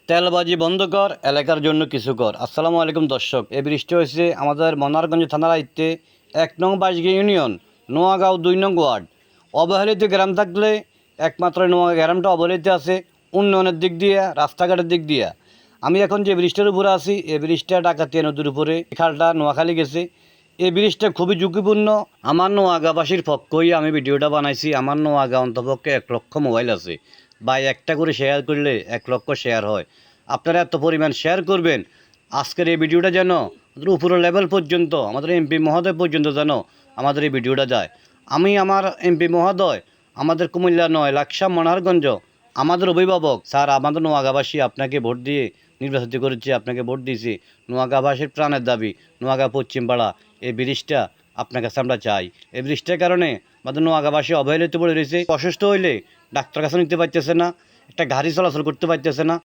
তেলবাজি বন্ধ কর, এলাকার জন্য কিছু কর। আসসালামু আলাইকুম দর্শক, এই বৃষ্টি হয়েছে আমাদের মনারগঞ্জ থানার আইতে ১ নং বাইশগি ইউনিয়ন, নোয়াগাঁও ২ নং ওয়ার্ড। অবহেলিত গ্রাম থাকলে একমাত্র নোয়াগাঁও গ্রামটা অবহেলিত আছে উন্নয়নের দিক দিয়ে, রাস্তাঘাটের দিক দিয়ে। আমি এখন যে ব্রিজটার উপরে আছি, এই ব্রিজটা ডাকাতিয়া নদীর উপরে, খালটা নোয়াখালী গেছে। এই ব্রিজটা খুবই ঝুঁকিপূর্ণ। আমার নোয়াগাঁবাসীর পক্ষই আমি ভিডিওটা বানাইছি। আমার নোয়াগাঁ অন্তপক্ষে ১ লক্ষ মোবাইল আছে, বা একটা করে শেয়ার করলে ১ লক্ষ শেয়ার হয়। আপনারা এত পরিমাণ শেয়ার করবেন, আজকের এই ভিডিওটা যেন আমাদের উপরের লেভেল পর্যন্ত, আমাদের এমপি মহোদয় পর্যন্ত যেন আমাদের এই ভিডিওটা যায়। আমি আমার এমপি মহোদয়, আমাদের কুমিল্লা নয় লাকসা মনোহরগঞ্জ, আমাদের অভিভাবক স্যার, আমাদের নোয়াগাঁবাসী আপনাকে ভোট দিয়ে নির্বাচিত করেছে, আপনাকে ভোট দিয়েছি। নোয়াগাঁবাসীর প্রাণের দাবি নোয়াগাঁ পশ্চিমপাড়া এই ব্রিজটা আপনার কাছে আমরা চাই। এই ব্রিজটার কারণে আমাদের নোয়াগাঁবাসী অবহেলিত পড়ে রয়েছে। অসুস্থ হইলে ডাক্তার কাছে নিতে পারতেছে না, একটা গাড়ি চলাচল করতে পারতেছে না।